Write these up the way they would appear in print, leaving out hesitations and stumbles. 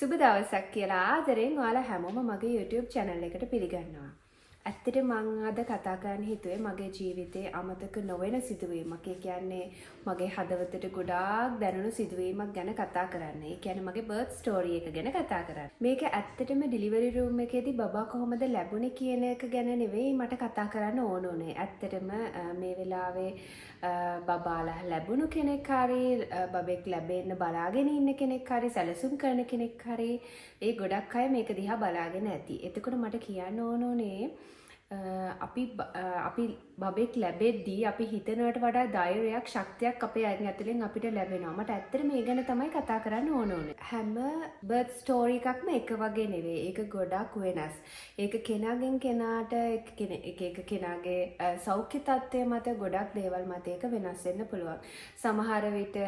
සුබ දවසක් කියලා ආදරෙන් ඔයාලා හැමෝම මගේ YouTube channel එකට පිළිගන්නවා. ඇත්තටම මම අද කතා කරන්න හිතුවේ මගේ ජීවිතේ අමතක නොවන සිදුවීමක්. ඒ කියන්නේ මගේ හදවතට ගොඩාක් දැනුණු සිදුවීමක් ගැන කතා කරන්න. ඒ කියන්නේ මගේ birth story එක ගැන කතා කරන්න. මේක ඇත්තටම delivery room එකේදී බබා කොහොමද ලැබුණේ කියන එක ගැන නෙවෙයි මට කතා කරන්න ඕන උනේ. ඇත්තටම මේ වෙලාවේ බබාලා ලැබුණු කෙනෙක් හරි බබෙක් ලැබෙන්න බලාගෙන ඉන්න කෙනෙක් හරි සැලසුම් කරන කෙනෙක් හරි ඒ ගොඩක් අය මේක දිහා බලාගෙන ඇති. එතකොට මට කියන්න ඕනේ අපි බබෙක් ලැබෙද්දී අපි හිතනවට වඩා ධෛර්යයක් ශක්තියක් අපේ අයින් ඇතුලෙන් අපිට ලැබෙනවා. මට ඇත්තට මේ ගැන තමයි කතා කරන්න ඕනේ. හැම බර්ත් ස්ටෝරි එකක්ම එක වගේ නෙවෙයි. ඒක ගොඩක් වෙනස්. ඒක කෙනාගෙන් කෙනාට එක කෙනාගේ සෞඛ්‍ය තත්ත්වය මත ගොඩක් දේවල් මත ඒක වෙනස් වෙන්න පුළුවන්. සමහර විට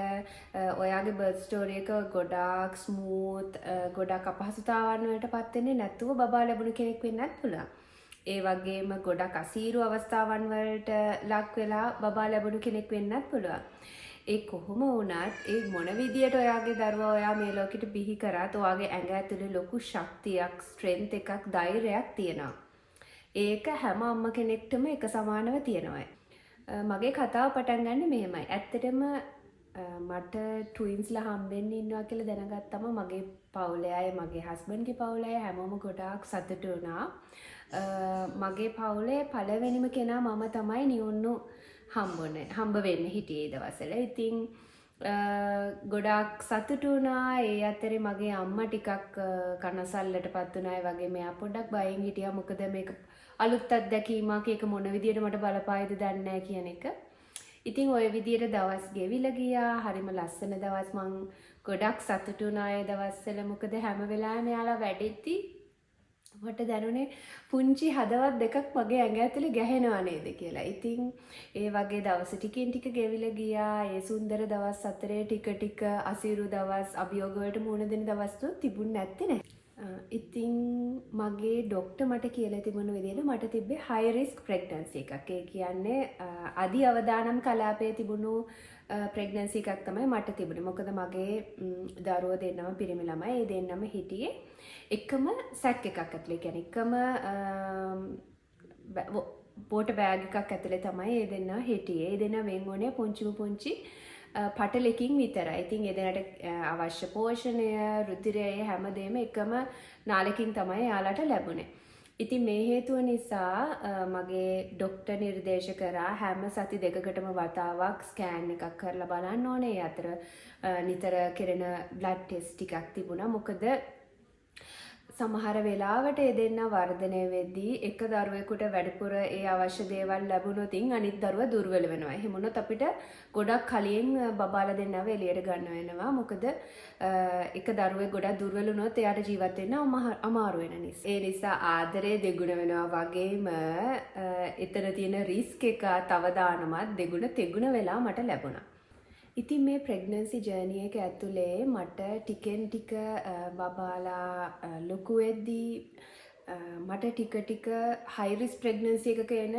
ඔයාගේ බර්ත් ස්ටෝරි එක ගොඩාක් ස්මූත් ගොඩක් අපහසුතාවන් වලට පත් වෙන්නේ නැතුව බබා ලැබුණු කෙනෙක් වෙන්නත් පුළුවන්. ඒ වගේම ගොඩක් අසීරු අවස්ථාවන් වලට ලක් වෙලා බබා ලැබුණු කෙනෙක් වෙන්නත් පුළුවන්. ඒ කොහොම වුණත් ඒ මොන විදියට ඔයාගේ දරුවා ඔයා මේ ලෝකෙට බිහි කරාත් ඔයාගේ ඇඟ ඇතුලේ ලොකු ශක්තියක්, ස්ට්‍රෙන්ත් එකක්, ධෛර්යයක් තියෙනවා. ඒක හැම අම්ම කෙනෙක්ටම එක සමානව තියෙනවා. මගේ කතාව පටන් ගන්න මෙහෙමයි. ඇත්තටම මට ට්වින්ස්ලා හම්බෙන්න ඉන්නවා කියලා දැනගත්තම මගේ පවුලේ අය, මගේ හස්බන්ඩ්ගේ පවුලේ අය හැමෝම ගොඩාක් සතුටු වුණා. මගේ පවුලේ පළවෙනිම කෙනා මම තමයි නියුන්නු හම්බ වෙන්න හිටියේ දවසල. ඉතින් ගොඩාක් සතුටු වුණා. ඒ අතරේ මගේ අම්මා ටිකක් කනසල්ලටපත් වුණා. ඒ වගේ මෙයා පොඩ්ඩක් බයෙන් හිටියා. මොකද මේක අලුත් අත්දැකීමක්. ඒක මොන විදියට මට බලපායිද දන්නේ නැහැ කියන එක. ඉතින් ওই විදියට දවස් ගෙවිලා ගියා. හරිම ලස්සන දවස්. මං ගොඩක් සතුටු වුණා ඒ දවස්වල. මොකද හැම වෙලාවෙම යාලා වැඩිද්දි මට දැනුනේ පුංචි හදවත් දෙකක් මගේ ඇඟ ඇතුලේ ගැහෙනවා නේද කියලා. ඉතින් ඒ වගේ දවස් ටිකින් ටික ගෙවිලා ගියා. ඒ සුන්දර දවස් අතරේ ටික ටික අසීරු දවස්, අභියෝග වලට මුහුණ දෙන දවස් තිබුණ නැත්තේ නෑ. ඉතින් මගේ ડોක්ටර් මට කියලා තිබුණ විදිහට මට තිබ්බේ high risk pregnancy එකක්. ඒ කියන්නේ අධි අවදානම් කලාපයේ තිබුණු pregnancy එකක් තමයි මට තිබුණේ. මොකද මගේ දරුවෝ දෙන්නම පිරිමි ළමයි. ඒ දෙන්නම හිටියේ එකම සැක් එකක් ඇතුලේ. කියන්නේ එකම වෝටර් බෑග් එකක් ඇතුලේ තමයි ඒ දෙන්නා හිටියේ. ඒ දෙන්නා වෙන් වුණේ පුංචි පටලකින් විතරයි. ඉතින් ඒ දෙනාට අවශ්‍ය පෝෂණය, රුධිරය හැමදේම එකම නාලකින් තමයි යාලට ලැබුණේ. ඉතින් මේ හේතුව නිසා මගේ ડોක්ටර් නිර්දේශ කරා හැම සති දෙකකටම වතාවක් ස්කෑන් එකක් කරලා බලන්න ඕනේ. ඒ අතර නිතර කෙරෙන බ්ලඩ් ටෙස්ට් ටිකක් තිබුණා. මොකද සමහර වෙලාවට ඒ දෙන්න වර්ධනය වෙද්දී එක දරුවෙකුට වැඩිපුර ඒ අවශ්‍ය දේවල් ලැබුණොත් අනිත් දරුවා දුර්වල වෙනවා. එහෙම වුණොත් අපිට ගොඩක් කලින් බබාලා දෙන්නව එළියට ගන්න වෙනවා. මොකද එක දරුවෙක් ගොඩක් දුර්වල වුණොත් එයාට ජීවත් වෙන්න අමාරු වෙන නිසා. ඒ නිසා ආදරය දෙගුණ වෙනවා වගේම එතන තියෙන රිස්ක් එක තව දානමත් දෙගුණ තෙගුණ වෙලා මට ලැබුණා. ඉතින් මේ ප්‍රෙග්නන්සි ජර්නි එක ඇතුලේ මට ටිකෙන් ටික බබාලා ලොකු වෙද්දී මට ටික හයි රිස්ක් ප්‍රෙග්නන්සි එකක එන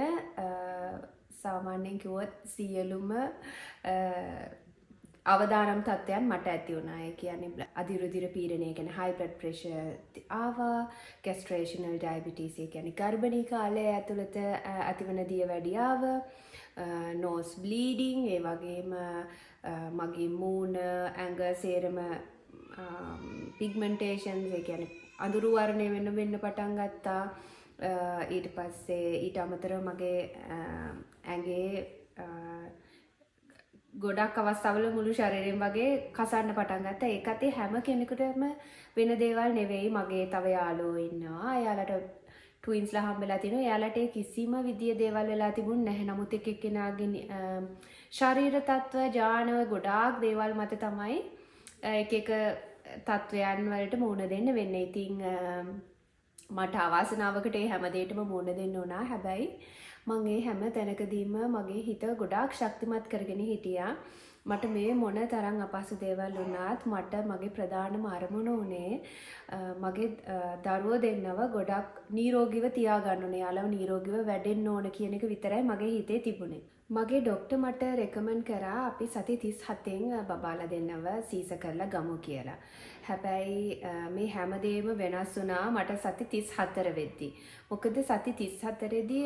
සාමාන්‍යයෙන් කිව්වොත් සියලුම අවදානම් තත්ත්වයන් මට ඇති වුණා. ඒ කියන්නේ අධිරුධිර පීඩනය, කියන්නේ high blood pressure ආවා, gestational diabetes, ඒ කියන්නේ ගර්භණී කාලය ඇතුළත ඇතිවන දියවැඩියාව, nose bleeding, ඒ වගේම මගේ මූණ, ඇඟ සේරම pigmentations, ඒ කියන්නේ අඳුරු වර්ණය වෙන්න පටන් ගත්තා. ඊට පස්සේ ඊට අමතරව මගේ ඇඟේ ගොඩක් අවස්ථාවල මුළු ශරීරයෙන් වගේ කසන්න පටන් ගත්තා. ඒකත් හැම කෙනෙකුටම වෙන දේවල් නෙවෙයි. මගේ තව යාළුවෝ ඉන්නවා. එයාලට ට්වින්ස්ලා හම්බෙලා තිනවා. එයාලට කිසිම විදිය දේවල් වෙලා තිබුණ නැහැ. නමුත් එක්කෙනාගේ ශරීර තත්ත්ව, ජානව ගොඩාක් දේවල් මත තමයි එක තත්වයන් වලට මුහුණ දෙන්න වෙන්නේ. ඉතින් මට අවාසනාවකට ඒ හැම දෙයකටම මුහුණ දෙන්න උනා. හැබැයි මම ඒ හැම තැනකදීම මගේ හිත ගොඩාක් ශක්තිමත් කරගෙන හිටියා. මට මේ මොන තරම් අපහසු දේවල් වුණත් මට මගේ ප්‍රධානම අරමුණ උනේ මගේ දරුවෝ දෙන්නව ගොඩක් නිරෝගීව තියාගන්න ඕනේ. යාළුවෝ නිරෝගීව වැඩෙන්න ඕන කියන එක විතරයි මගේ හිතේ තිබුණේ. මගේ ඩොක්ටර් මට රෙකමන්ඩ් කරා අපි සති 37න් බබාලා දෙන්නව සීස කරලා ගමු කියලා. හැබැයි මේ හැමදේම වෙනස් වුණා මට සති 34 වෙද්දි. මොකද සති 34දී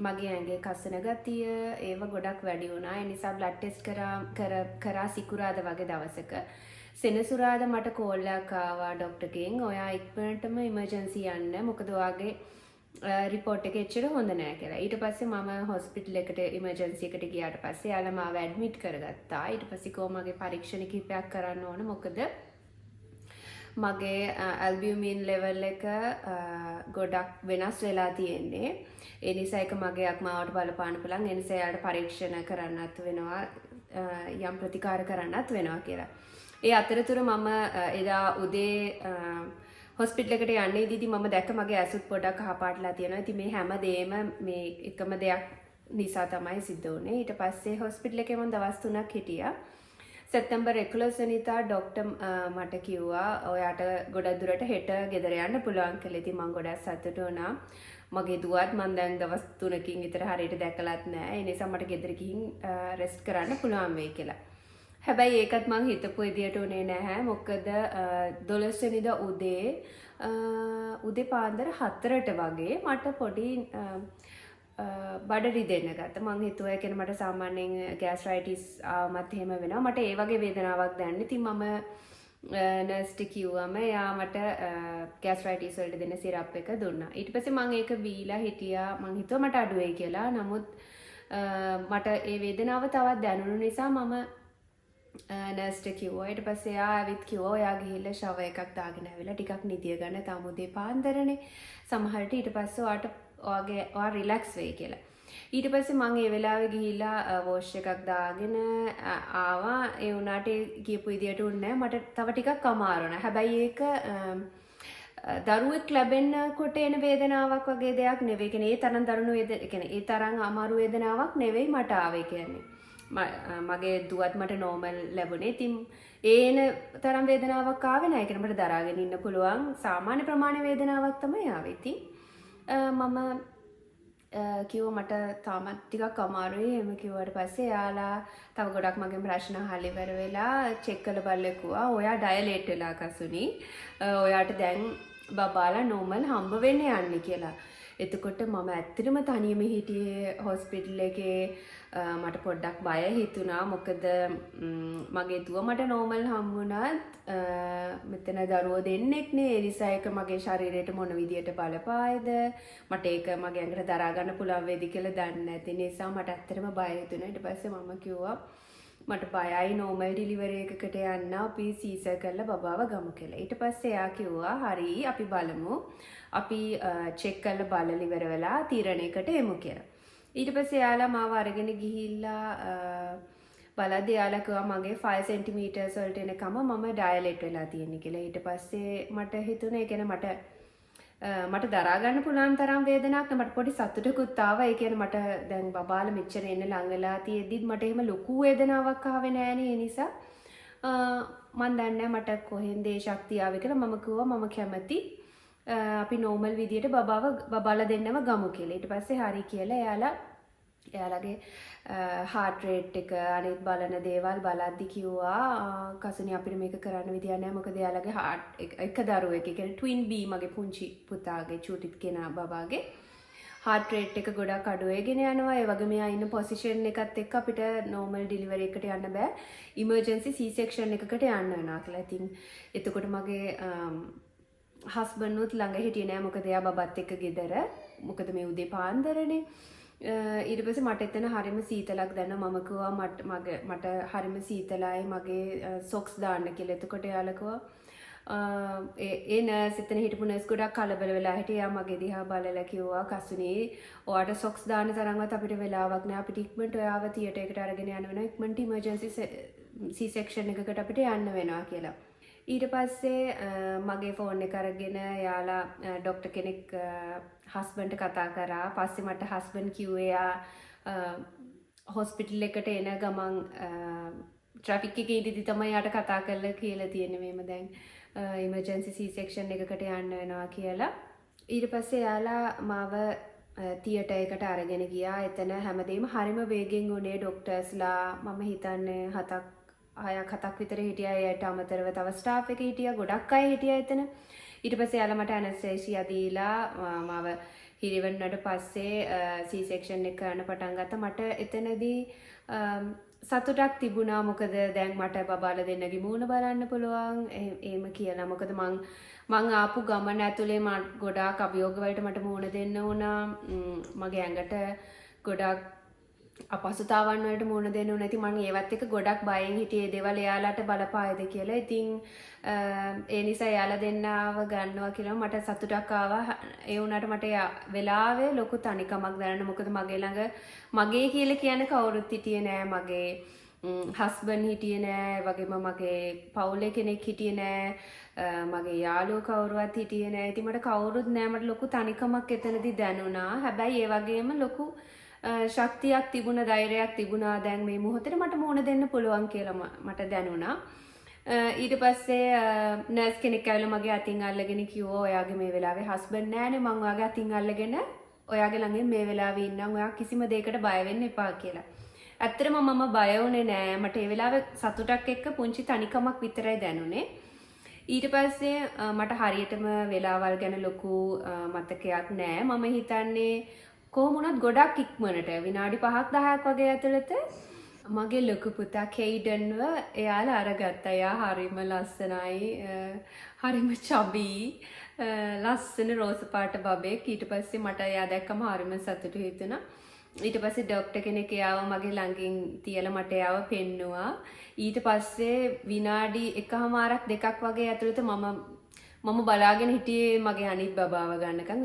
මගේ ඇඟේ කසන ගතිය ඒව ගොඩක් වැඩි වුණා. ඒ නිසා බ්ලඩ් ටෙස්ට් කරා සිකුරාදා වගේ දවසක. සෙනසුරාදා මට කෝල් එකක් ආවා ඩොක්ටර්ගෙන්. ඔයා ඉක්මනටම ඉමර්ජන්සි යන්න. මොකද ඔයාගේ රිපෝට් එක එච්චර හොඳ නෑ කියලා. ඊට පස්සේ මම හොස්පිටල් එකට ඉමර්ජන්සි එකට ගියාට පස්සේ යාළුවා මාව ඇඩ්මිට් කරගත්තා. ඊට පස්සේ කොහොමගේ පරීක්ෂණ කිහිපයක් කරන්න ඕන. මොකද මගේ ඇල්බියුමින් ලෙවල් එක ගොඩක් වෙනස් වෙලා තියෙන්නේ. ඒ නිසා ඒක මගේ අක්මාවට බලපාන්න පුළුවන්. ඒ නිසා යාළුවට පරීක්ෂණ කරන්නත් වෙනවා. යම් ප්‍රතිකාර කරන්නත් වෙනවා කියලා. ඒ අතරතුර මම එදා උදේ හොස්පිටල් එකට යන්නේ දීදී මම දැක්ක මගේ ඇසුත් පොඩක් කහපාටලා තියෙනවා. ඉතින් මේ හැමදේම මේ එකම දෙයක් නිසා තමයි සිද්ධ වුනේ. ඊට පස්සේ හොස්පිටල් එකේ මම දවස් 3ක් හිටියා. සැප්තැම්බර් 11 වෙනිදා ඩොක්ටර් මට කිව්වා ඔයාට ගොඩක් දුරට හෙට ගෙදර යන්න පුළුවන් කියලා. ඉතින් මම ගොඩක් සතුටු වුණා. මගේ දුවත් මම දැන් දවස් 3කින් විතර හරියට දැකලත් නැහැ. ඒ නිසා මට ගෙදර ගිහින් රෙස්ට් කරන්න පුළුවන් වෙයි කියලා. හැබැයි ඒකත් මං හිතපු විදියට උනේ නැහැ. මොකද 12 වෙනිදා උදේ පාන්දර 4ට වගේ මට පොඩි බඩ රිදෙන්න ගත්තා. මං හිතුවා ඒ කියන්නේ මට සාමාන්‍යයෙන් ગેස්ට්‍රයිටිස් ආවමත් එහෙම වෙනවා. මට ඒ වගේ වේදනාවක් දැනෙන්නේ. ඉතින් මම නර්ස්ට කිව්වම එයා මට ગેස්ට්‍රයිටිස් වලට දෙන සිරප් එක දුන්නා. ඊට පස්සේ මං ඒක බීලා හිටියා. මං හිතුවා මට අඩු වෙයි කියලා. නමුත් මට ඒ වේදනාව තවත් දැනුණු නිසා මම නර්ස්ට කිව්වා. ඊට පස්සේ එයා ඇවිත් කිව්වා ඔයා ගිහිල්ලා ෂවර් එකක් දාගෙන ඇවිල්ලා ටිකක් නිදිය ගන්න. තාම උදේ පාන්දරනේ. සමහරට ඊට පස්සේ ඔයා රිලැක්ස් වෙයි කියලා. ඊට පස්සේ මම ඒ වෙලාවේ ගිහිල්ලා වොෂ් එකක් දාගෙන ආවා. ඒ වුණාට කියපු විදියට උන්නේ මට තව ටිකක් අමාරු වුණා. හැබැයි ඒක දරුවෙක් ලැබෙනකොට එන වේදනාවක් වගේ දෙයක් නෙවෙයි. කියන්නේ ඒ තරම් දරුණු ඒ තරම් අමාරු වේදනාවක් නෙවෙයි මට ආවේ කියන්නේ. මගේ දුවත් මට නෝමල් ලැබුණේ. ඉතින් ඒන තරම් වේදනාවක් ආවේ නැහැ. ඒක මට දරාගෙන ඉන්න පුළුවන් සාමාන්‍ය ප්‍රමාණ වේදනාවක් තමයි ආවේ. ඉතින් මම කිව්වා මට තාමත් ටිකක් අමාරුයි. එහෙම කිව්වට පස්සේ යාලා තව ගොඩක් මගෙන් ප්‍රශ්න අහලා ඉවර වෙලා චෙක් කරලා බලලා කිව්වා ඔයා ඩයලේට් වෙලා කසුනි. ඔයාට දැන් බබාලා නෝමල් හම්බ වෙන්න යන්නේ කියලා. එතකොට මම ඇත්තටම තනියම හිටියේ හොස්පිටල් එකේ. මට පොඩ්ඩක් බය හිතුණා. මොකද මගේ දුව මට නෝමල් හම්බුණත් මෙතන දරුවෝ දෙන්නෙක් නේ. ඒ නිසා ඒක මගේ ශරීරයට මොන විදියට බලපායිද මට ඒක මගේ ඇඟට දරා ගන්න පුළුවන් වේද කියලා දන්නේ නැති නිසා මට ඇත්තටම බය හිතුණා. ඊට පස්සේ මම කිව්වා මට බයයි නෝමල් ඩිලිවරි එකකට යන්න අපි සීසර් කරලා බබාව ගමු කියලා. ඊට පස්සේ එයා කිව්වා හරි අපි බලමු. අපි චෙක් කරලා බලලා ඉවර වෙලා තීරණයකට එමු කියලා. ඊට පස්සේ යාලා මාව අරගෙන ගිහිල්ලා බලද්දී යාලා කිව්වා මගේ 5 cm වලට එනකම මම ඩයලේට් වෙලා තියෙන්නේ කියලා. ඊට පස්සේ මට හිතුණා ඒ කියන්නේ මට දරා ගන්න පුළුවන් තරම් වේදනාවක් නෑ. මට පොඩි සතුටකුත් ආවා. ඒ කියන්නේ මට දැන් බබාලා මෙච්චර එන්න ලඟ වෙලා තියෙද්දිත් මට එහෙම ලොකු වේදනාවක් ආවේ නෑනේ. ඒ නිසා මම දන්නේ මට කොහෙන්ද ඒ ශක්තිය ආවේ කියලා. මම කිව්වා මම කැමති අපි නෝමල් විදියට බබාලා දෙන්නම ගමු කියලා. ඊට පස්සේ හරි කියලා එයාලගේ හાર્ට් රේට් එක අනිත් බලන දේවල් බලද්දි කිව්වා කසුනි අපිට මේක කරන්න විදියක් නැහැ. මොකද එයාලගේ හાર્ට් එක දරුවෙක්. ඒ කියන්නේ ට්වින් බී මගේ පුංචි පුතාගේ චූටිත් කෙනා බබාගේ හાર્ට් රේට් එක ගොඩක් අඩු වෙගෙන යනවා. ඒ වගේම එයා ඉන්න පොසිෂන් එකත් එක්ක අපිට නෝමල් ඩිලිවරි එකට යන්න බෑ. ඉමර්ජන්සි සී සෙක්ෂන් එකකට යන්න වෙනවා කියලා. ඉතින් එතකොට මගේ හස්බන්ඩ්නුත් ළඟ හිටියේ නෑ. මොකද එයා බබත් එක්ක ගෙදර. මොකද මේ උදේ පාන්දරනේ. ඊට පස්සේ මට එතන හරිම සීතලක් දැනෙනවා. මම කිව්වා මට හරිම සීතලයි මගේ සොක්ස් දාන්න කියලා. එතකොට එයාලා කිව්වා ඒ නර්ස් එතන හිටපු නර්ස් ගොඩක් කලබල වෙලා හිටියා. මගේ දිහා බලලා කිව්වා කසුනි ඔයාට සොක්ස් දාන්න තරම්වත් අපිට වෙලාවක් නෑ. අපිට ඉක්මනට ඔයාව තියටර් එකට අරගෙන යන්න වෙනවා. ඉක්මනට ඉමර්ජන්සි සී සෙක්ෂන් එකකට අපිට යන්න වෙනවා කියලා. ඊට පස්සේ මගේ ෆෝන් එක අරගෙන යාලා ඩොක්ටර් කෙනෙක් හස්බන්ඩ්ට කතා කරා. පස්සේ මට හස්බන්ඩ් කිව්වේ යා හොස්පිටල් එකට එන ගමන් ට්‍රැෆික් එකේ ඉඳිදි තමයි යාට කතා කරලා කියලා තියෙන්නේ මේම දැන් ඉමර්ජන්සි සී සෙක්ෂන් එකකට යන්න වෙනවා කියලා. ඊට පස්සේ යාලා මාව තියටර් එකට අරගෙන ගියා. එතන හැමදේම හරිම වේගෙන් උනේ. ඩොක්ටර්ස්ලා මම හිතන්නේ 7ක් විතර හිටියා. එයාට අමතරව තව ස්ටාෆ් එක හිටියා. ගොඩක් අය හිටියා එතන. ඊට පස්සේ යාලා මට ඇනස්තේසියා දීලා මාව හිරිවන්නට පස්සේ C section එක කරන්න පටන් ගත්තා. මට එතනදී සතුටක් තිබුණා. මොකද දැන් මට බබාලා දෙන්නගේ මූණ බලන්න පුළුවන්. එහෙම කියලා. මොකද මං ආපු ගමන ඇතුලේ ගොඩාක් අභියෝග වලට මට මූණ දෙන්න වුණා. මගේ ඇඟට ගොඩාක් අපහසුතාවන් වලට මූණ දෙන්න වුණා. ඉතින් මං ඒවත් එක ගොඩක් බයෙන් හිටියේ. දේවල් එයාලට බලපායද කියලා. ඉතින් ඒ නිසා එයාලා දෙන්නව ගන්නවා කියලා මට සතුටක් ආවා. ඒ වුණාට මට වෙලාවේ ලොකු තනිකමක් දැනෙන. මොකද මගේ ළඟ මගේ කියලා කියන කවුරුත් හිටියේ නෑ. මගේ හස්බන්ඩ් හිටියේ නෑ. වගේම මගේ පවුලේ කෙනෙක් හිටියේ නෑ. මගේ යාළුවෝ කවුරුවත් හිටියේ නෑ. ඉතින් මට කවුරුත් නෑ. මට ලොකු තනිකමක් එතනදී දැනුණා. හැබැයි ඒ වගේම ලොකු ශක්තියක් තිබුණ, ධෛර්යයක් තිබුණා. දැන් මේ මොහොතේ මට මුණ දෙන්න පුළුවන් කියලා මට දැනුණා. ඊට පස්සේ නර්ස් කෙනෙක් ඇවිල්ලා මගේ අතින් අල්ලගෙන කිව්වා ඔයාගේ මේ වෙලාවේ හස්බන්ඩ් නෑනේ. මං ඔයාගේ අතින් අල්ලගෙන ඔයාගේ ළඟින් මේ වෙලාවේ ඉන්නම්. ඔයා කිසිම දෙයකට බය වෙන්න එපා කියලා. ඇත්තටම මම බය වුණේ නෑ. මට ඒ වෙලාවේ සතුටක් එක්ක පුංචි තනිකමක් විතරයි දැනුනේ. ඊට පස්සේ මට හරියටම වෙලාවල් ගැන ලොකු මතකයක් නෑ. මම හිතන්නේ කොහොම වුණත් ගොඩක් ඉක්මනට විනාඩි 5ක් 10ක් වගේ ඇතුළත මගේ ලොකු පුතා කෙයිඩන්ව එයාලා අරගත්තා. එයා හරිම ලස්සනයි, හරිම චබී, ලස්සන රෝස පාට බබෙක්. ඊට පස්සේ මට එයා දැක්කම හරිම සතුටු හිතුණා. ඊට පස්සේ ડોක්ටර් කෙනෙක් එයාව මගේ ළඟින් තියලා මට එයාව පෙන්නුවා. ඊට පස්සේ විනාඩි 1මාරක් 2ක් වගේ ඇතුළත මම බලාගෙන හිටියේ මගේ අනිත් බබාව ගන්නකම්.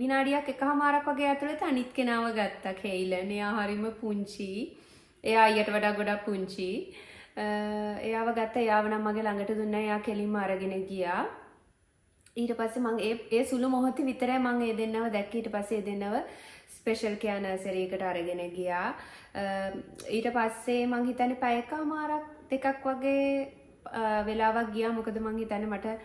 විනාඩියක් 1මාරක් වගේ ඇතුළත අනිත් කෙනාව ගත්තා. කෙයිලන්. එයා හරිම පුංචි. එයා ඊට වඩා ගොඩක් පුංචි. එයාව ගත්තා. එයාව නම් මගේ ළඟට දුන්නා. එයා කෙලින්ම අරගෙන ගියා. ඊට පස්සේ මම ඒ සුළු මොහොතේ විතරයි මම ඒ දෙන්නව දැක්කේ. ඊට පස්සේ ඒ දෙන්නව ස්පෙෂල් කෙයා නර්සරි එකට අරගෙන ගියා. ඊට පස්සේ මං හිතන්නේ පැයකමාරක් 2ක් වගේ වෙලාවක් ගියා. මොකද මං හිතන්නේ මට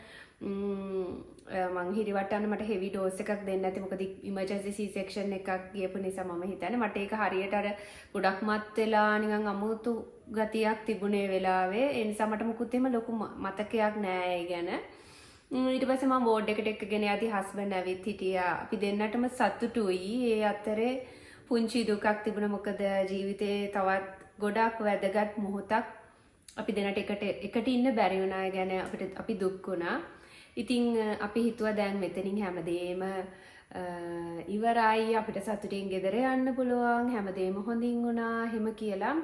මං හිරිවට්ටන්න මට හෙවි ඩෝස් එකක් දෙන්න ඇති. මොකද ඉමර්ජන්සි C section එකක් ගියපු නිසා මම හිතන්නේ මට ඒක හරියට අර ගොඩක් මත් වෙලා නිකන් අමුතු ගතියක් තිබුණේ වෙලාවේ. ඒ නිසා මට මුකුත් එහෙම ලොකු මතකයක් නෑ ඒ ගැන. ඊට පස්සේ මම වෝඩ් එකට එක්කගෙන යද්දි හස්බන්ඩ් ඇවිත් හිටියා. අපි දෙන්නටම සතුටුයි. ඒ අතරේ පුංචි දුකක් තිබුණා. මොකද ජීවිතේ තවත් ගොඩක් වැදගත් මොහොතක් අපි දෙන්නට එකට ඉන්න බැරි වුණා. ගැන අපි දුක් වුණා. ඉතින් අපි හිතුවා දැන් මෙතනින් හැමදේම ඉවරයි. අපිට සතුටින් ගෙදර යන්න පුළුවන්. හැමදේම හොඳින් වුණා. එහෙම කියලා.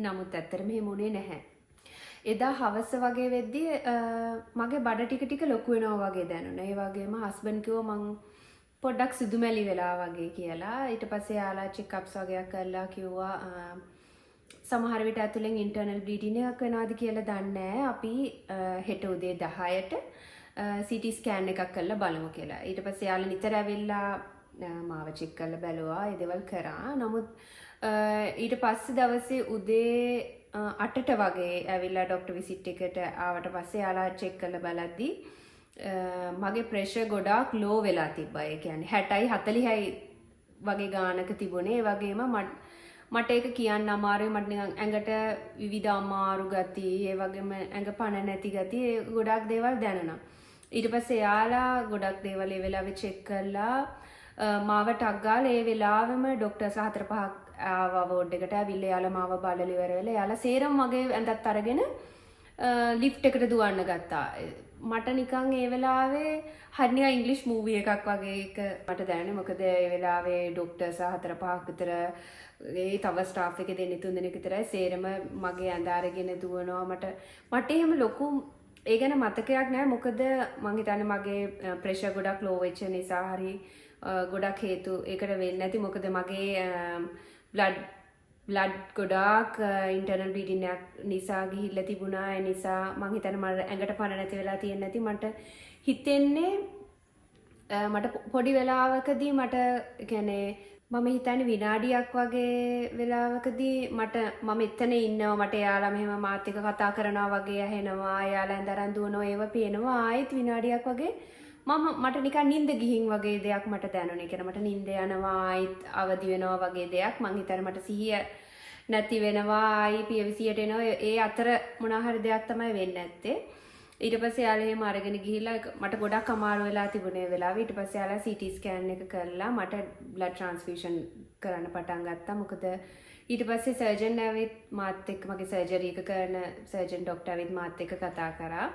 නමුත් ඇත්තටම එහෙම වුණේ නැහැ. එදා හවස වගේ වෙද්දී මගේ බඩ ටික ලොකු වෙනවා වගේ දැනුණා. ඒ වගේම හස්බන්ඩ් කිව්වා මං පොඩ්ඩක් සුදුමැලි වෙලා වගේ කියලා. ඊට පස්සේ යාලා චෙක්අප්ස් වගේක් කරලා කිව්වා සමහර විට ඇතුලෙන් ඉන්ටර්නල් බ්ලීඩින් එකක් වෙනවාද කියලා දන්නේ නැහැ. අපි හෙට උදේ 10ට CT ස්කෑන් එකක් කරලා බලමු කියලා. ඊට පස්සේ යාලා නිතර ඇවිල්ලා මාව චෙක් කරලා බැලුවා. ඒ දේවල් කරා. නමුත් ඊට පස්සේ දවසේ උදේ 8ට වගේ ඇවිල්ලා ඩොක්ටර් විසිට් එකට ආවට පස්සේ යාලා චෙක් කරලා බලද්දි මගේ ප්‍රෙෂර් ගොඩාක් ලෝ වෙලා තිබ්බා. ඒ කියන්නේ 60යි 40යි වගේ ගානක තිබුණේ. ඒ වගේම මට ඒක කියන්න අමාරුයි. මට නිකන් ඇඟට විවිධ අමාරු ගති, ඒ වගේම ඇඟ පණ නැති ගති, ඒ ගොඩාක් දේවල් දැනුණා. ඊට පස්සේ යාලා ගොඩක් දේවල් ඒ වෙලාවේ චෙක් කරලා මාව ටක් ගාලා ඒ වෙලාවෙම ඩොක්ටර්ස්ලා 4-5ක් ආවා වෝඩ් එකට. ඇවිල්ලා යාලා මාව බලලා ඉවර වෙලා යාලා සේරම මගේ ඇඳත් අරගෙන ලිෆ්ට් එකට දුවන්න ගත්තා. මට නිකන් ඒ වෙලාවේ හරිනිකන් ඉංග්‍රීසි මූවි එකක් වගේ එක මට දැනුනේ. මොකද ඒ වෙලාවේ ඩොක්ටර්ස්ලා 4-5ක් විතර ඒ තව ස්ටාෆ් එකේ දෙන්නේ 3 දෙනෙක් විතරයි. සේරම මගේ ඇඳ අරගෙන දුවනවා. මට එහෙම ලොකු ඒ ගැන මතකයක් නෑ. මොකද මං හිතන්නේ මගේ ප්‍රෙෂර් ගොඩක් ලෝ වෙච්ච නිසා හරි ගොඩක් හේතු ඒකට වෙන්නේ නැති. මොකද මගේ බ්ලඩ් ගොඩාක් ඉන්ටර්නල් බ්ලීඩින් එකක් නිසා ගිහිල්ලා තිබුණා. ඒ නිසා මං හිතන්නේ මට ඇඟට පණ නැති වෙලා තියෙන්නේ නැති. මට හිතෙන්නේ මට පොඩි වෙලාවකදී මට කියන්නේ මම හිතන්නේ විනාඩියක් වගේ වෙලාවකදී මම එතන ඉන්නවා. මට එයාලා මෙහෙම මාත් එක්ක කතා කරනවා වගේ ඇහෙනවා. එයාලා ඇඳ අරන් දුවනවා ඒව පේනවා. ආයෙත් විනාඩියක් වගේ මට නිකන් නිින්ද ගිහින් වගේ දෙයක් මට දැනුනේ. කියන මට නිින්ද යනවා ආයිත් අවදි වෙනවා වගේ දෙයක්. මං හිතන්නේ මට සිහිය නැති වෙනවා ආයි පියවිසියට එනවා. ඒ අතර මොනවා හරි දෙයක් තමයි වෙන්නේ නැත්තේ. ඊට පස්සේ යාළුවා එහෙම අරගෙන ගිහිල්ලා මට ගොඩක් අමාරු වෙලා තිබුණේ වෙලාව. ඊට පස්සේ යාළුවා CT ස්කෑන් එක කරලා මට බ්ලඩ් ට්‍රාන්ස්ෆියුෂන් කරන්න පටන් ගත්තා. මොකද ඊට පස්සේ සර්ජන් ඇවිත් මාත් එක්ක මගේ සර්ජරි එක කරන සර්ජන් ડોක්ටර් ඇවිත් මාත් එක්ක කතා කරා.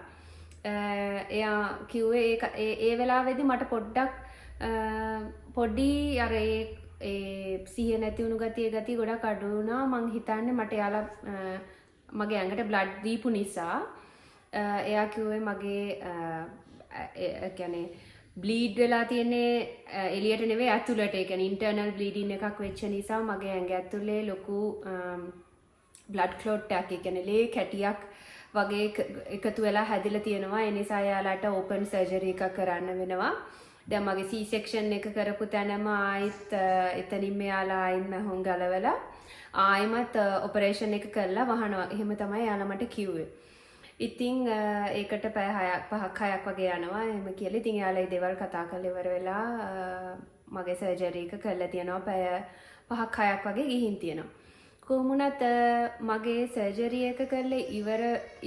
එයා කිව්වේ ඒ වෙලාවේදී මට පොඩ්ඩක් පොඩි අර ඒ සිහිය නැති වුණු ගතිය ගොඩක් අඩු වුණා. මං හිතන්නේ මට යාලා මගේ ඇඟට බ්ලඩ් දීපු නිසා එයා කිව්වේ මගේ කියන්නේ බ්ලීඩ් වෙලා තියෙන්නේ එළියට නෙවෙයි ඇතුළට. ඒ කියන්නේ ඉන්ටර්නල් බ්ලීඩින් එකක් වෙච්ච නිසා මගේ ඇඟ ඇතුලේ ලොකු බ්ලඩ් ක්ලොට් එකක්, ඒ කියන්නේ ලේ කැටියක් වගේ එකතු වෙලා හැදිලා තියෙනවා. ඒ නිසා යාලට ඕපන් සර්ජරි එකක් කරන්න වෙනවා. දැන් මගේ C section එක කරපු තැනම ආයිත් එතනින් මෙයාලා ආයිත් මහොන් ගලවලා ආයිමත් ඔපරේෂන් එක කරලා වහනවා. එහෙම තමයි යාලා මට කිව්වේ. ඉතින් ඒකට පැය 5ක් 6ක් වගේ යනවා. එහෙම කියලා ඉතින් යාලා ඒ දේවල් කතා කරලා ඉවර වෙලා මගේ සර්ජරි එක කරලා තියෙනවා. පැය 5ක් 6ක් වගේ ගිහින් තියෙනවා. කොහොමුණත් මගේ සර්ජරි එක කරලා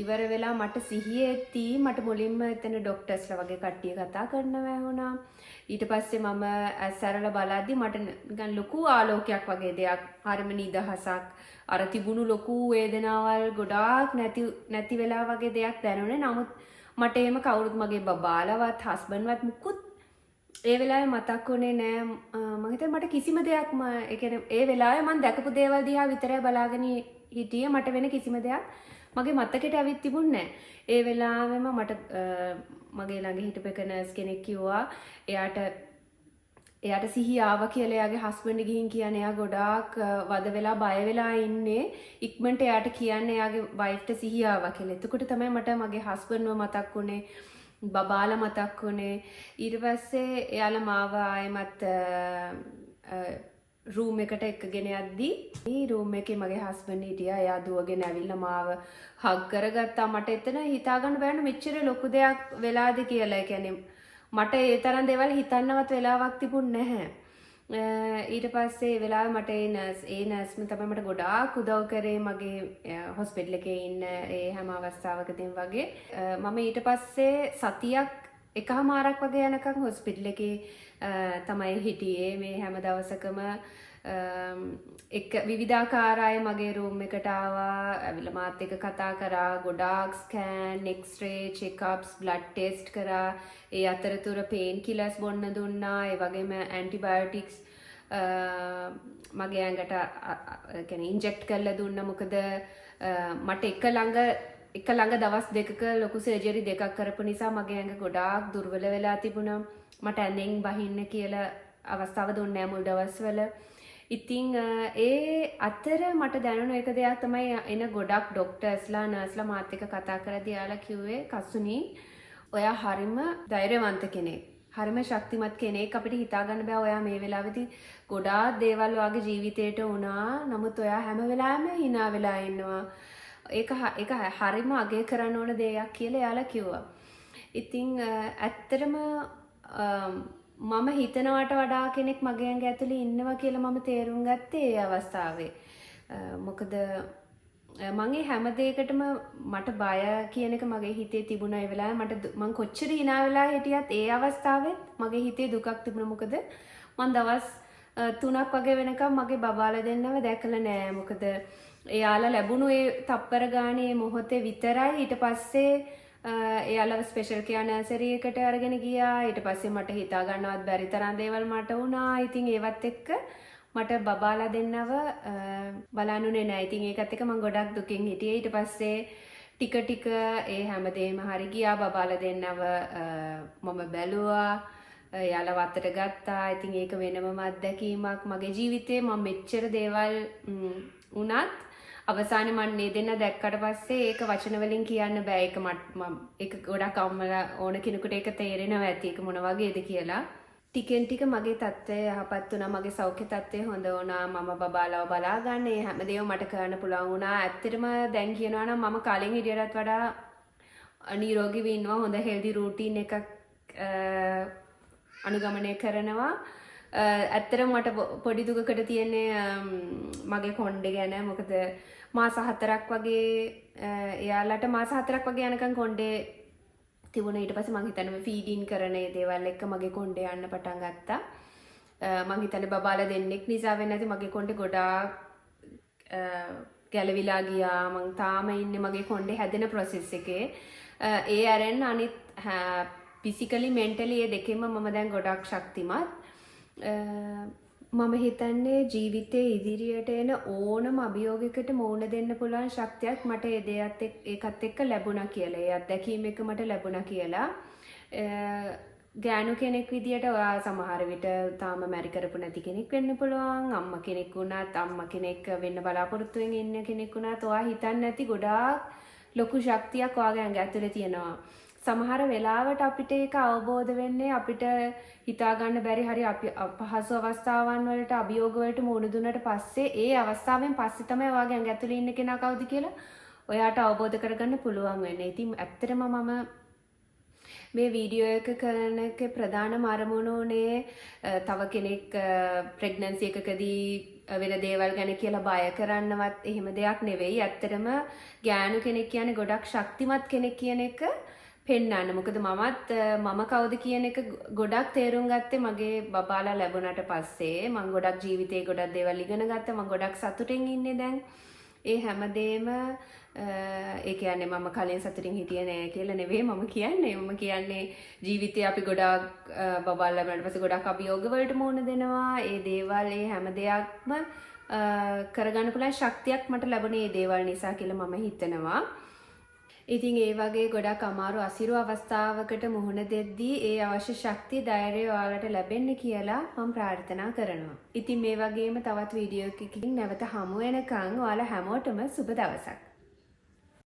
ඉවර වෙලා මට සිහියෙtti මට මුලින්ම එතන ડોක්ටර්ස්ලා වගේ කට්ටිය කතා කරනවා වුණා. ඊට පස්සේ මම ඇස්සරලා බලද්දි මට නිකන් ලොකු ආලෝකයක් වගේ දෙයක්, හරිම නිදහසක්, අර තිබුණු ලොකු වේදනාවල් ගොඩාක් නැති වෙලා වගේ දෙයක් දැනුනේ. නමුත් මට එහෙම කවුරුත් මගේ බබාලවත් හස්බන්ඩ්වත් මුකුත් ඒ වෙලාවේ මතක් වුණේ නෑ. මම හිතුවා මට කිසිම දෙයක් ඒ කියන්නේ ඒ වෙලාවේ මම දැකපු දේවල් දිහා විතරයි බලාගෙන හිටියේ. මට වෙන කිසිම දෙයක් මගේ මතකෙට ඇවිත් තිබුණේ නෑ. ඒ වෙලාවෙම මට මගේ ළඟ හිටපු එක නර්ස් කෙනෙක් කිව්වා එයාට සිහිය ආවා කියලා. එයාගේ හස්බන්ඩ් ගිහින් කියන්නේ එයා ගොඩාක් වද වෙලා බය වෙලා ඉන්නේ. ඉක්මනට එයාට කියන්නේ එයාගේ වයිෆ්ට සිහිය ආවා කියලා. එතකොට තමයි මට මගේ හස්බන්ඩ්ව මතක් වුණේ. බබාලා මතක් වුණේ. ඊට පස්සේ එයාලා මාව ආයෙමත් රූම් එකට එක්කගෙන යද්දී මේ රූම් එකේ මගේ හස්බන්ඩ් හිටියා. එයා දුවගෙන ඇවිල්ලා මාව හග් කරගත්තා. මට එතන හිතා ගන්න බැහැ මෙච්චර ලොකු දෙයක් වෙලාද කියලා. ඒ කියන්නේ මට ඒ තරම් දේවල් හිතන්නවත් වෙලාවක් තිබුණේ නැහැ. ඊට පස්සේ ඒ වෙලාවේ මට ඒ නර්ස්ම තමයි මට ගොඩාක් උදව් කරේ මගේ හොස්පිටල් එකේ ඉන්න ඒ හැම අවස්ථාවකදීම වගේ. මම ඊට පස්සේ සතියක් එකමාරක් වගේ යනකම් හොස්පිටල් එකේ තමයි හිටියේ. මේ හැම දවසකම විවිධාකාර අය මගේ රූම් එකට ආවා. ඇවිල්ලා මාත් එක්ක කතා කරා. ගොඩාක් ස්කෑන්, එක්ස්රේ, චෙක්අප්ස්, බ්ලඩ් ටෙස්ට් කරා. ඒ අතරතුර පේන් කිලර්ස් බොන්න දුන්නා. ඒ වගේම ඇන්ටිබයොටික්ස් මගේ ඇඟට කියන්නේ ඉන්ජෙක්ට් කරලා දුන්නා. මොකද මට එක ළඟ දවස් දෙකක ලොකු සර්ජරි දෙකක් කරපු නිසා මගේ ඇඟ ගොඩාක් දුර්වල වෙලා තිබුණා. මට ඇඳෙන් බහින්න කියලා අවස්ථාව දුන්නේ නැහැ මුල් දවස්වල. ඉතින් ඒ අතර මට දැනුණු එක දෙයක් තමයි එන ගොඩක් ડોක්ටර්ස්ලා නර්ස්ලා මාත් එක්ක කතා කරද්දී යාලා කිව්වේ කසුනි ඔයා හරිම ධෛර්යවන්ත කෙනෙක්. හරිම ශක්තිමත් කෙනෙක්. අපිට හිතා ගන්න බෑ ඔයා මේ වෙලාවෙදී ගොඩාක් දේවල් ඔයාගේ ජීවිතේට වුණා. නමුත් ඔයා හැම වෙලාවෙම hina වෙලා ඉන්නවා. ඒක හරිම අගය කරන්න ඕන දෙයක් කියලා යාලා කිව්වා. ඉතින් ඇත්තටම මම හිතනවට වඩා කෙනෙක් මගේ ඇඟ ඇතුලේ ඉන්නවා කියලා මම තේරුම් ගත්තේ ඒ අවස්ථාවේ. මොකද මම හැම දෙයකටම මට බය කියන එක මගේ හිතේ තිබුණා. ඒ වෙලාවේ මම කොච්චර hina වෙලා හිටියත් ඒ අවස්ථාවෙත් මගේ හිතේ දුකක් තිබුණා. මොකද මම දවස් 3ක් වගේ වෙනකම් මගේ බබාලා දෙන්නව දැකලා නෑ. මොකද එයාලා ලැබුණු ඒ තප්පර ගානේ මොහොතේ විතරයි. ඊට පස්සේ එයාලව ස්පෙෂල් කෙයා නර්සරි එකට අරගෙන ගියා. ඊට පස්සේ මට හිතා ගන්නවත් බැරි තරම් දේවල් මට වුණා. ඉතින් ඒවත් එක්ක මට බබාලා දෙන්නව බලන්නුනේ නැහැ. ඉතින් ඒකත් එක්ක මම ගොඩක් දුකින් හිටියේ. ඊට පස්සේ ටික ඒ හැමදේම හරි ගියා. බබාලා දෙන්නව මම බැලුවා. එයාලව අතට ගත්තා. ඉතින් ඒක වෙනමම අත්දැකීමක් මගේ ජීවිතේ. මම මෙච්චර දේවල් වුණත් අවසානයේ මම මේ දෙන්න දැක්කට පස්සේ ඒක වචන වලින් කියන්න බෑ. ඒක මම ඒක ගොඩක් අම්මලා ඕන කෙනෙකුට ඒක තේරෙනවා ඇති. ඒක මොන වගේද කියලා. ටිකෙන් ටික මගේ තත්ත්වය යහපත් වුණා. මගේ සෞඛ්‍ය තත්ත්වය හොඳ වුණා. මම බබාලව බලා ගන්න මේ හැමදේම මට කරන්න පුළුවන් වුණා. ඇත්තටම දැන් කියනවා නම් මම කලින් හිටියටත් වඩා නිරෝගීව ඉන්නවා. හොඳ හෙල්දි රූටින් එකක් අනුගමනය කරනවා. ඇත්තටම මට පොඩි දුකකට තියෙන්නේ මගේ කොණ්ඩේ ගැන. මොකද මාස 4ක් වගේ එයාලට මාස 4ක් වගේ යනකම් කොණ්ඩේ තිබුණා. ඊට පස්සේ මං හිතන්නේ ෆීඩින් කරන ඒ දේවල් එක්ක මගේ කොණ්ඩේ යන්න පටන් ගත්තා. මං හිතන්නේ බබාලා දෙන්නෙක් නිසා වෙන්නේ නැති මගේ කොණ්ඩේ ගොඩාක් ගැලවිලා ගියා. මං තාම ඉන්නේ මගේ කොණ්ඩේ හැදෙන process එකේ. ඒ අරෙන් අනිත් physically mentally ඒ දෙකෙන්ම මම දැන් ගොඩාක් ශක්තිමත්. මම හිතන්නේ ජීවිතේ ඉදිරියට එන ඕනම අභියෝගයකට මුහුණ දෙන්න පුළුවන් ශක්තියක් මට ඒකත් එක්ක ලැබුණා කියලා. ඒ අත්දැකීම එක මට ලැබුණා කියලා. ගෑනු කෙනෙක් විදියට ඔයා සමහර විට තාම මැරි කරපු නැති කෙනෙක් වෙන්න පුළුවන්. අම්මා කෙනෙක් වුණත් අම්මා කෙනෙක් වෙන්න බලාපොරොත්තු වෙන ඉන්න කෙනෙක් වුණත් ඔයා හිතන්නේ නැති ගොඩාක් ලොකු ශක්තියක් ඔයාගේ ඇඟ ඇතුලේ තියෙනවා. සමහර වෙලාවට අපිට ඒක අවබෝධ වෙන්නේ අපිට හිතා ගන්න බැරි හරි අපහසු අවස්ථාවන් වලට අභියෝග වලට මුහුණ දුන්නට පස්සේ ඒ අවස්ථාවෙන් පස්සේ තමයි ඔයාගේ ඇඟ ඇතුලේ ඉන්න කෙනා කවුද කියලා ඔයාට අවබෝධ කරගන්න පුළුවන් වෙන්නේ. ඉතින් ඇත්තටම මම මේ වීඩියෝ එක කරන එකේ ප්‍රධානම අරමුණ උනේ තව කෙනෙක් ප්‍රෙග්නන්සි එකකදී වෙන දේවල් ගැන කියලා බය කරන්නවත් එහෙම දෙයක් නෙවෙයි. ඇත්තටම ගෑනු කෙනෙක් කියන්නේ ගොඩක් ශක්තිමත් කෙනෙක් කියන එක පෙන්නන්න. මොකද මම කවුද කියන එක ගොඩක් තේරුම් ගත්තේ මගේ බබාලා ලැබුණාට පස්සේ. මම ගොඩක් ජීවිතේ ගොඩක් දේවල් ඉගෙන ගත්තා. මම ගොඩක් සතුටින් ඉන්නේ දැන්. ඒ හැමදේම ඒ කියන්නේ මම කලින් සතුටින් හිටියේ නෑ කියලා නෙවෙයි මම කියන්නේ. මම කියන්නේ ජීවිතේ අපි ගොඩාක් බබාලා ලැබුණාට පස්සේ ගොඩක් අභියෝග වලට මුහුණ දෙනවා. ඒ දේවල් ඒ හැම දෙයක්ම කරගන්න පුළුවන් ශක්තියක් මට ලැබුණේ මේ දේවල් නිසා කියලා මම හිතනවා. ඉතින් ඒ වගේ ගොඩක් අමාරු අසිරු අවස්ථාවකට මුහුණ දෙද්දී ඒ අවශ්‍ය ශක්තිය ධෛර්යය ඔයාලට ලැබෙන්න කියලා මම ප්‍රාර්ථනා කරනවා. ඉතින් මේ වගේම තවත් වීඩියෝ එකකින් නැවත හමු වෙනකන් ඔයාලා හැමෝටම සුබ දවසක්.